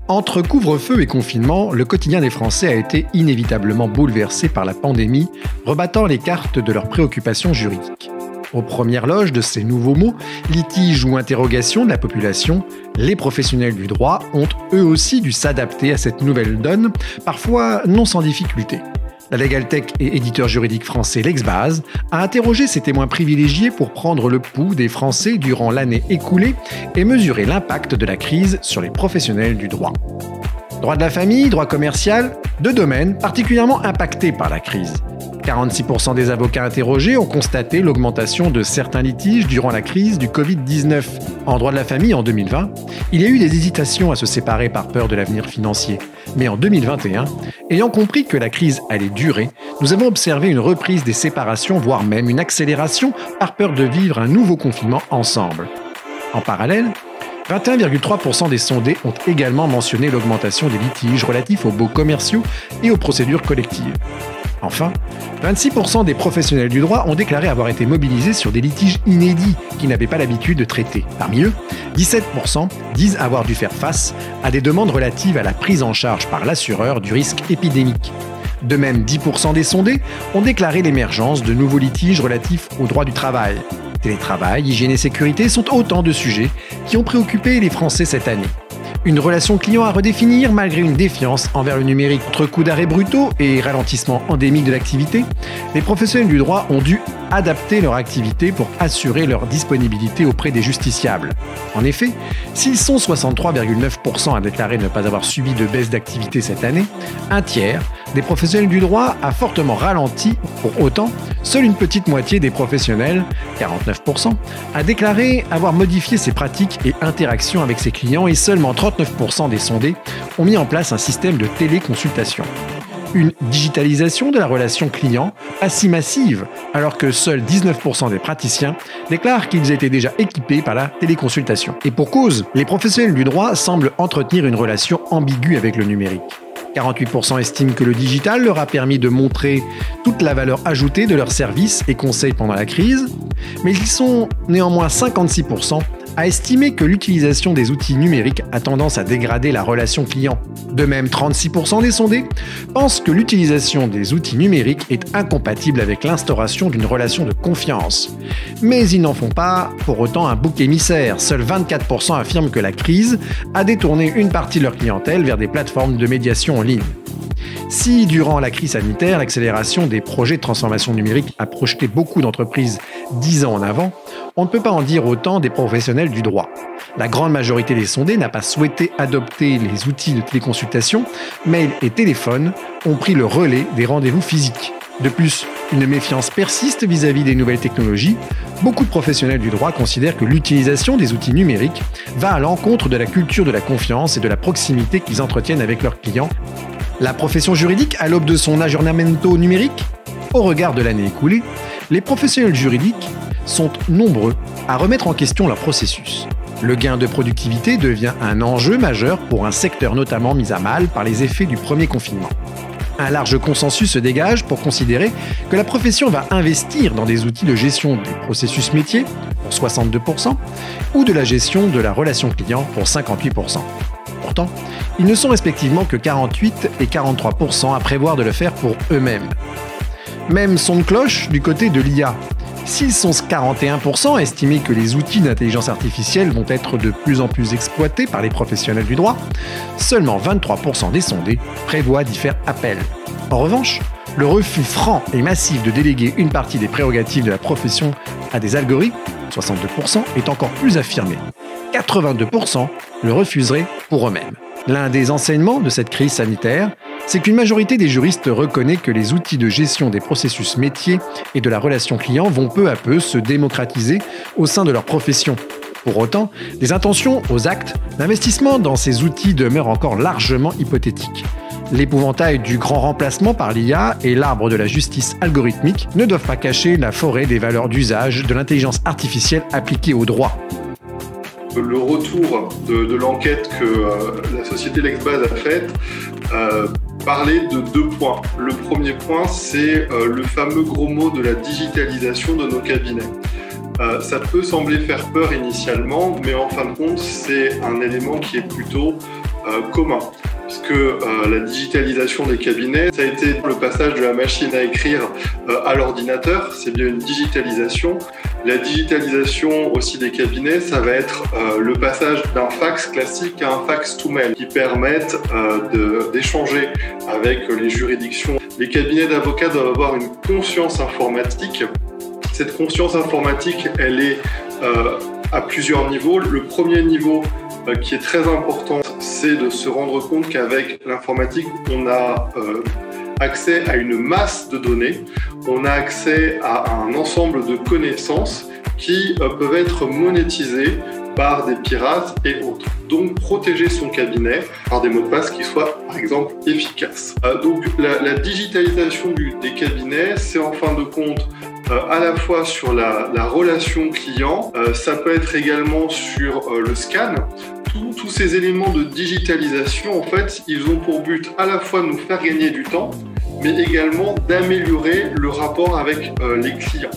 Entre couvre-feu et confinement, le quotidien des Français a été inévitablement bouleversé par la pandémie, rebattant les cartes de leurs préoccupations juridiques. Aux premières loges de ces nouveaux mots, litiges ou interrogations de la population, les professionnels du droit ont eux aussi dû s'adapter à cette nouvelle donne, parfois non sans difficulté. La LegalTech et éditeur juridique français Lexbase a interrogé ses témoins privilégiés pour prendre le pouls des Français durant l'année écoulée et mesurer l'impact de la crise sur les professionnels du droit. Droit de la famille, droit commercial, deux domaines particulièrement impactés par la crise. 46% des avocats interrogés ont constaté l'augmentation de certains litiges durant la crise du Covid-19. En droit de la famille, en 2020, il y a eu des hésitations à se séparer par peur de l'avenir financier. Mais en 2021, ayant compris que la crise allait durer, nous avons observé une reprise des séparations, voire même une accélération par peur de vivre un nouveau confinement ensemble. En parallèle, 21,3% des sondés ont également mentionné l'augmentation des litiges relatifs aux baux commerciaux et aux procédures collectives. Enfin, 26% des professionnels du droit ont déclaré avoir été mobilisés sur des litiges inédits qu'ils n'avaient pas l'habitude de traiter. Parmi eux, 17% disent avoir dû faire face à des demandes relatives à la prise en charge par l'assureur du risque épidémique. De même, 10% des sondés ont déclaré l'émergence de nouveaux litiges relatifs au droit du travail. Télétravail, hygiène et sécurité sont autant de sujets qui ont préoccupé les Français cette année. Une relation client à redéfinir malgré une défiance envers le numérique. Entre coups d'arrêt brutaux et ralentissement endémique de l'activité, les professionnels du droit ont dû adapter leur activité pour assurer leur disponibilité auprès des justiciables. En effet, s'ils sont 63,9% à déclarer ne pas avoir subi de baisse d'activité cette année, un tiers des professionnels du droit a fortement ralenti. Pour autant, seule une petite moitié des professionnels, 49%, a déclaré avoir modifié ses pratiques et interactions avec ses clients et seulement 39% des sondés ont mis en place un système de téléconsultation. Une digitalisation de la relation client assez massive, alors que seuls 19% des praticiens déclarent qu'ils étaient déjà équipés par la téléconsultation. Et pour cause, les professionnels du droit semblent entretenir une relation ambiguë avec le numérique. 48% estiment que le digital leur a permis de montrer toute la valeur ajoutée de leurs services et conseils pendant la crise, mais ils sont néanmoins 56% à estimer que l'utilisation des outils numériques a tendance à dégrader la relation client. De même, 36% des sondés pensent que l'utilisation des outils numériques est incompatible avec l'instauration d'une relation de confiance. Mais ils n'en font pas pour autant un bouc émissaire. Seuls 24% affirment que la crise a détourné une partie de leur clientèle vers des plateformes de médiation en ligne. Si, durant la crise sanitaire, l'accélération des projets de transformation numérique a projeté beaucoup d'entreprises 10 ans en avant, on ne peut pas en dire autant des professionnels du droit. La grande majorité des sondés n'a pas souhaité adopter les outils de téléconsultation, mail et téléphone ont pris le relais des rendez-vous physiques. De plus, une méfiance persiste vis-à-vis des nouvelles technologies. Beaucoup de professionnels du droit considèrent que l'utilisation des outils numériques va à l'encontre de la culture de la confiance et de la proximité qu'ils entretiennent avec leurs clients. La profession juridique à l'aube de son aggiornamento numérique? Au regard de l'année écoulée, les professionnels juridiques sont nombreux à remettre en question leur processus. Le gain de productivité devient un enjeu majeur pour un secteur notamment mis à mal par les effets du premier confinement. Un large consensus se dégage pour considérer que la profession va investir dans des outils de gestion des processus métiers, pour 62%, ou de la gestion de la relation client, pour 58%. Pourtant, ils ne sont respectivement que 48 et 43% à prévoir de le faire pour eux-mêmes. Même son de cloche du côté de l'IA. S'ils sont 41% à estimer que les outils d'intelligence artificielle vont être de plus en plus exploités par les professionnels du droit, seulement 23% des sondés prévoient d'y faire appel. En revanche, le refus franc et massif de déléguer une partie des prérogatives de la profession à des algorithmes, 62%, est encore plus affirmé. 82% le refuseraient pour eux-mêmes. L'un des enseignements de cette crise sanitaire, c'est qu'une majorité des juristes reconnaît que les outils de gestion des processus métiers et de la relation client vont peu à peu se démocratiser au sein de leur profession. Pour autant, des intentions aux actes, l'investissement dans ces outils demeure encore largement hypothétique. L'épouvantail du grand remplacement par l'IA et l'arbre de la justice algorithmique ne doivent pas cacher la forêt des valeurs d'usage de l'intelligence artificielle appliquée au droit. Le retour de l'enquête que la société Lexbase a faite parlait de 2 points. Le premier point, c'est le fameux gros mot de la digitalisation de nos cabinets. Ça peut sembler faire peur initialement, mais en fin de compte, c'est un élément qui est plutôt commun. Puisque la digitalisation des cabinets, ça a été le passage de la machine à écrire à l'ordinateur, c'est bien une digitalisation. La digitalisation aussi des cabinets, ça va être le passage d'un fax classique à un fax to mail qui permettent d'échanger avec les juridictions. Les cabinets d'avocats doivent avoir une conscience informatique. Cette conscience informatique, elle est à plusieurs niveaux. Le premier niveau qui est très important, c'est de se rendre compte qu'avec l'informatique, on a accès à une masse de données, on a accès à un ensemble de connaissances qui peuvent être monétisées par des pirates et autres. Donc protéger son cabinet par des mots de passe qui soient par exemple efficaces. Donc la digitalisation des cabinets, c'est en fin de compte à la fois sur la relation client, ça peut être également sur le scan. Tous ces éléments de digitalisation, en fait, ils ont pour but à la fois de nous faire gagner du temps, mais également d'améliorer le rapport avec les clients.